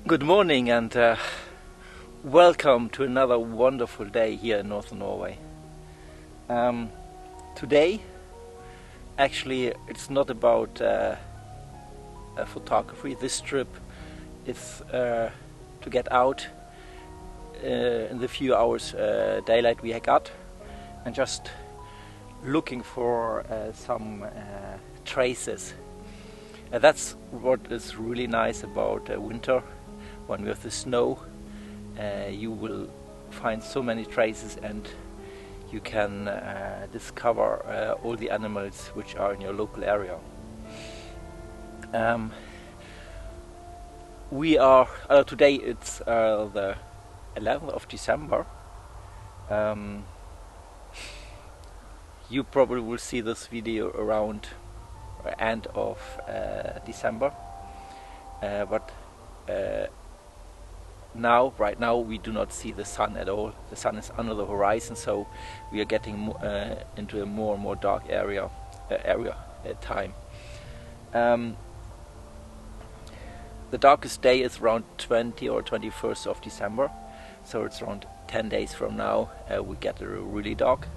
Good morning and welcome to another wonderful day here in Northern Norway. Today, actually, it's not about photography. This trip is to get out in the few hours daylight we got and just looking for some traces. That's what is really nice about winter. When we have the snow, you will find so many traces and you can discover all the animals which are in your local area. We are today it's the 11th of December. You probably will see this video around end of December, but right now we do not see the sun at all. The sun is under the horizon, so we are getting into a more and more dark area time. The darkest day is around 20 or 21st of December, so it's around 10 days from now we get really dark.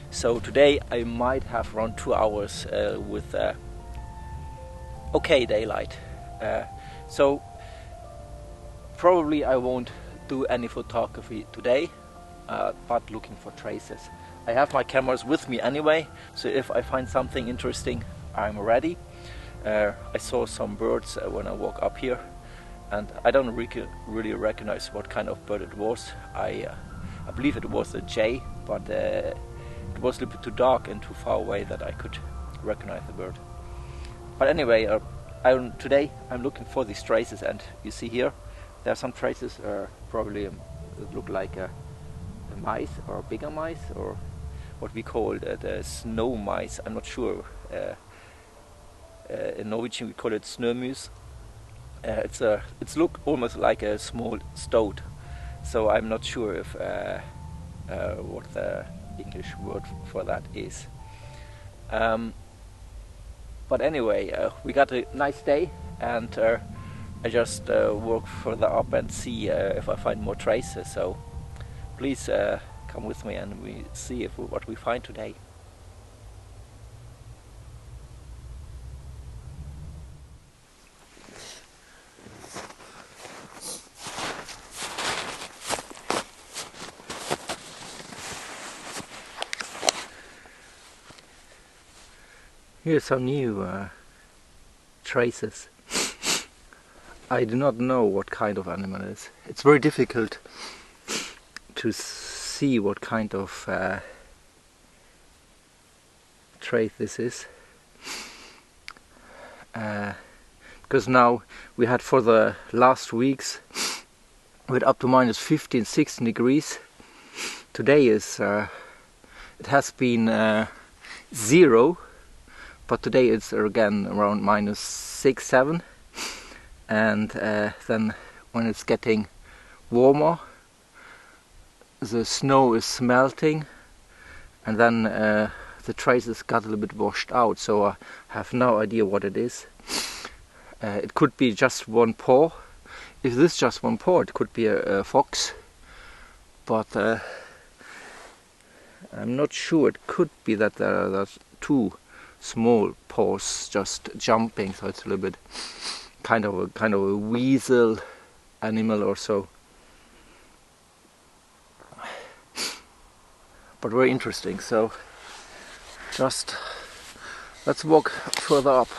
So today I might have around 2 hours with okay daylight. So probably I won't do any photography today, but looking for traces. I have my cameras with me anyway, so if I find something interesting, I'm ready. I saw some birds when I walk up here, and I don't really recognize what kind of bird it was. I believe it was a jay, but it was a little bit too dark and too far away that I could recognize the bird. But anyway, today I'm looking for these traces, and you see here there are some traces, probably that look like a mice or bigger mice, or what we call the snow mice. I'm not sure. In Norwegian we call it snømus. It's look almost like a small stoat. So I'm not sure if what the English word for that is. But anyway, we got a nice day, and I just walk further up and see if I find more traces. So please come with me and we see what we find today. Here's some new traces. I do not know what kind of animal it is. It's very difficult to see what kind of trace this is. Because now we had, for the last weeks, we had up to minus 15, 16 degrees. Today is it has been 0. But today it's again around minus 6, 7, and then when it's getting warmer, the snow is melting, and then the traces got a little bit washed out. So I have no idea what it is. It could be just one paw. If this is just one paw, it could be a fox. But I'm not sure. It could be that there's two small paws just jumping, so it's a little bit kind of a weasel animal or so. But very interesting. So just let's walk further up.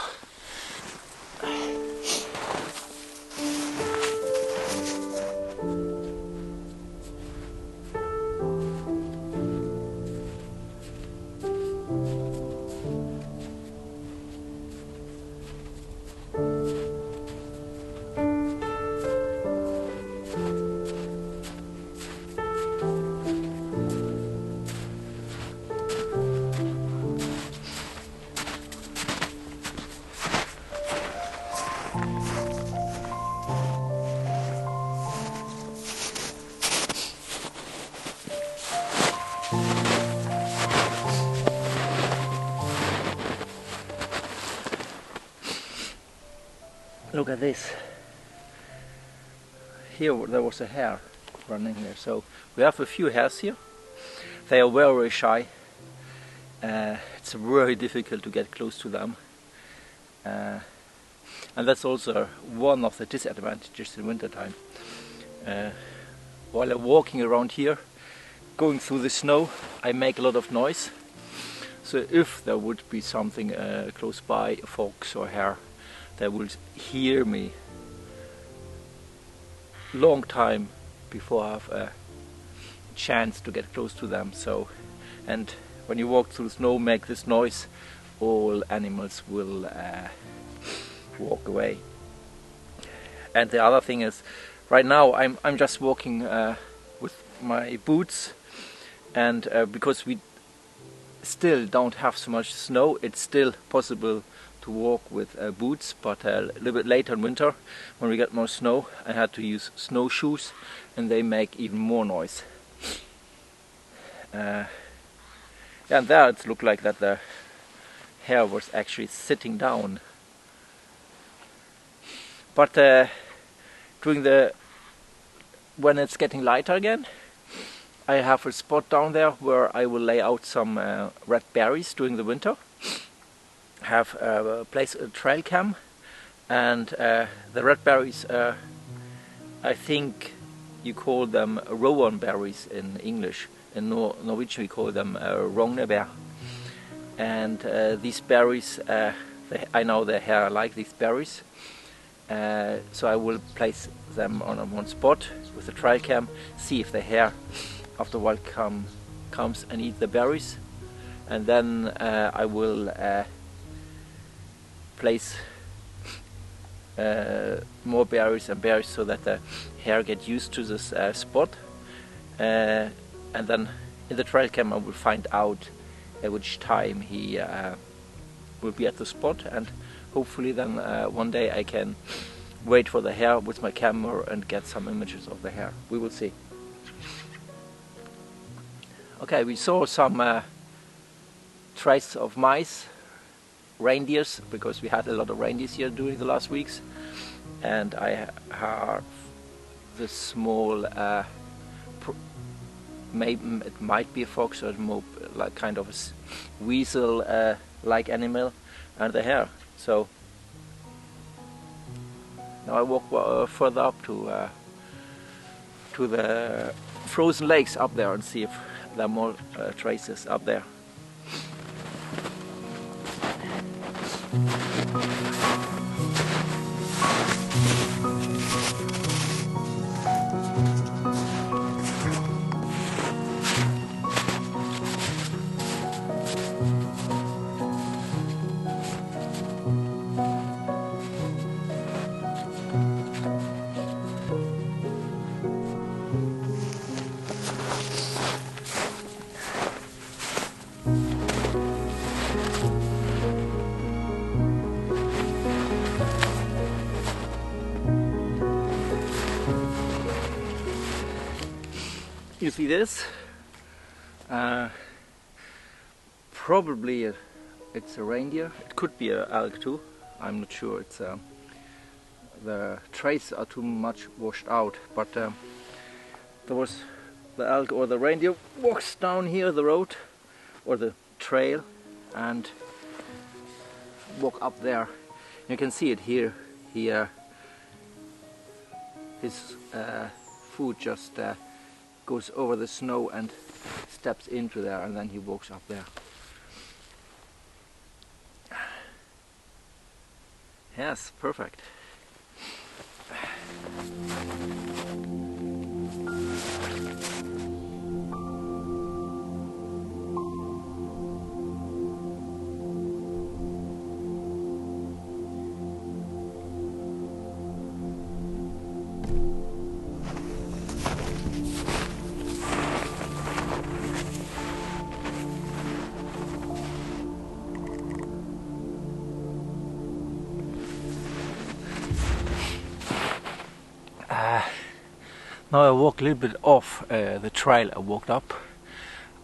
Look at this. here there was a hare running here. So we have a few hares here. They are very shy. It's very difficult to get close to them. And that's also one of the disadvantages in winter time. While I'm walking around here, going through the snow, I make a lot of noise. So if there would be something close by, a fox or a hare, they will hear me long time before I have a chance to get close to them. So, and when you walk through snow, make this noise, all animals will walk away. And the other thing is, right now I'm just walking with my boots, and because we still don't have so much snow, it's still possible to walk with boots, but a little bit later in winter, when we get more snow, I had to use snowshoes, and they make even more noise. Yeah, and there it looked like that the hare was actually sitting down. But when it's getting lighter again, I have a spot down there where I will lay out some red berries during the winter. Have a trail cam, and the red berries, I think you call them rowan berries in English. In Norwegian we call them rognebær. And these berries, I know the hare like these berries. So I will place them on one spot with the trail cam, see if the hare after a while comes and eat the berries, and then I will place more berries and berries so that the hare get used to this spot, and then in the trail cam I will find out at which time he will be at the spot, and hopefully then one day I can wait for the hare with my camera and get some images of the hare. We will see. Okay, we saw some traces of mice, reindeers, because we had a lot of reindeers here during the last weeks, and I have this small, maybe it might be a fox or more like kind of a weasel-like animal, and the hare. So now I walk further up to the frozen lakes up there and see if there are more traces up there. You see this? Probably it's a reindeer. It could be an elk too. I'm not sure. It's the traces are too much washed out. But there was the elk or the reindeer walks down here the road or the trail and walk up there. You can see it here. His foot just goes over the snow and steps into there, and then he walks up there. Yes, perfect. Now I walk a little bit off the trail I walked up.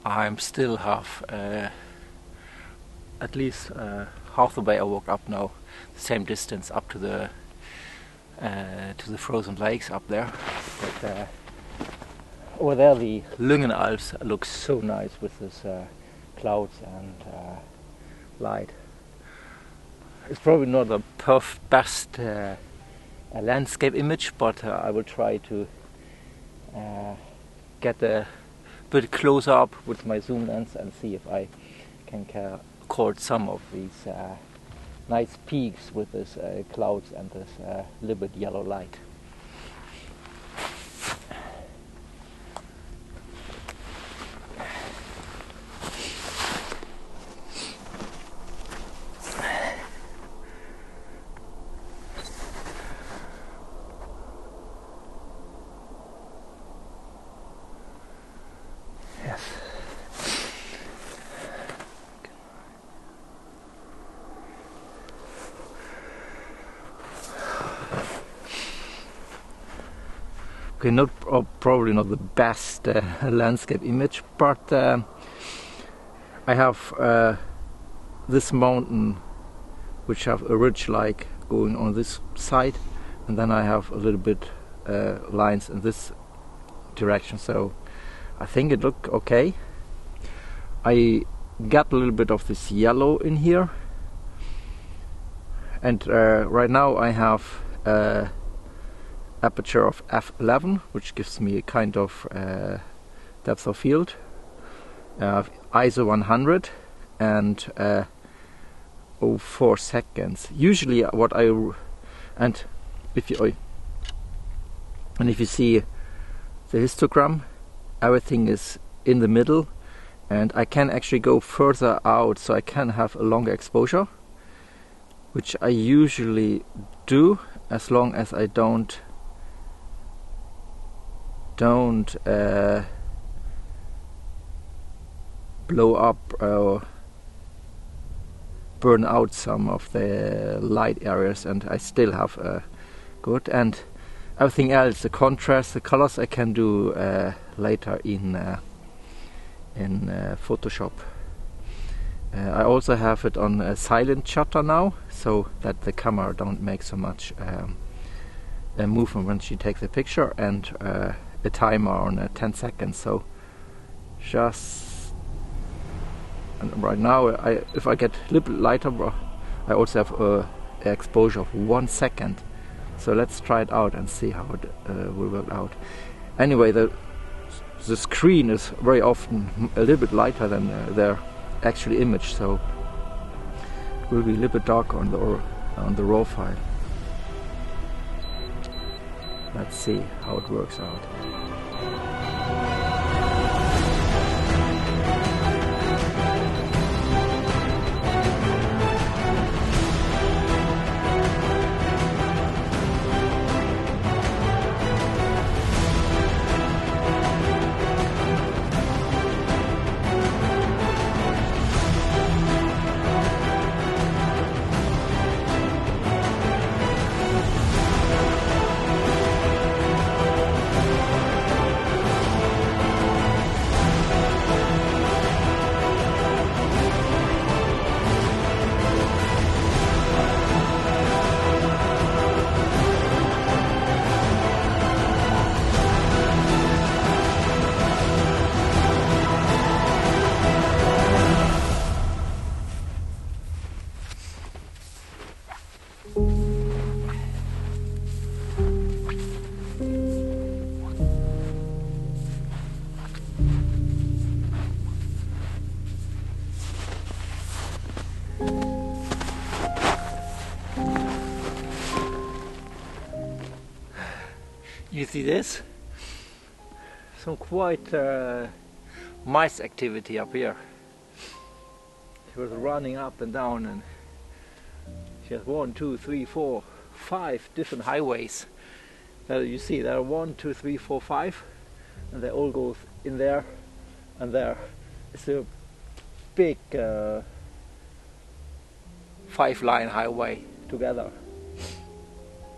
I'm still half, at least half the way I walked up now, the same distance up to the frozen lakes up there. But over there the Lüngen Alps looks so nice with this clouds and light. It's probably not the best landscape image, but I will try to get a bit closer up with my zoom lens and see if I can record some of these nice peaks with this clouds and this little bit yellow light. Okay, probably not the best landscape image, but I have this mountain which have a ridge like going on this side, and then I have a little bit lines in this direction, so I think it looked okay. I got a little bit of this yellow in here, and right now I have aperture of f11, which gives me a kind of depth of field, ISO 100 and 04 seconds. Usually what and if you see the histogram, everything is in the middle, and I can actually go further out, so I can have a longer exposure, which I usually do as long as I don't blow up or burn out some of the light areas, and I still have good. And everything else, the contrast, the colors, I can do later in Photoshop. I also have it on a silent shutter now, so that the camera don't make so much movement when she takes the picture, and a timer on 10 seconds. So just, and right now if I get a little bit lighter, I also have an exposure of 1 second. So let's try it out and see how it will work out. Anyway, the screen is very often a little bit lighter than their actual image, so it will be a little bit darker on the raw file. Let's see how it works out. You see this? Some quite mice activity up here. She was running up and down, and she has 1, 2, 3, 4, 5 different highways. You see there are 1, 2, 3, 4, 5, and they all go in there and there. It's a big 5-line highway together.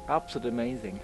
Absolutely amazing.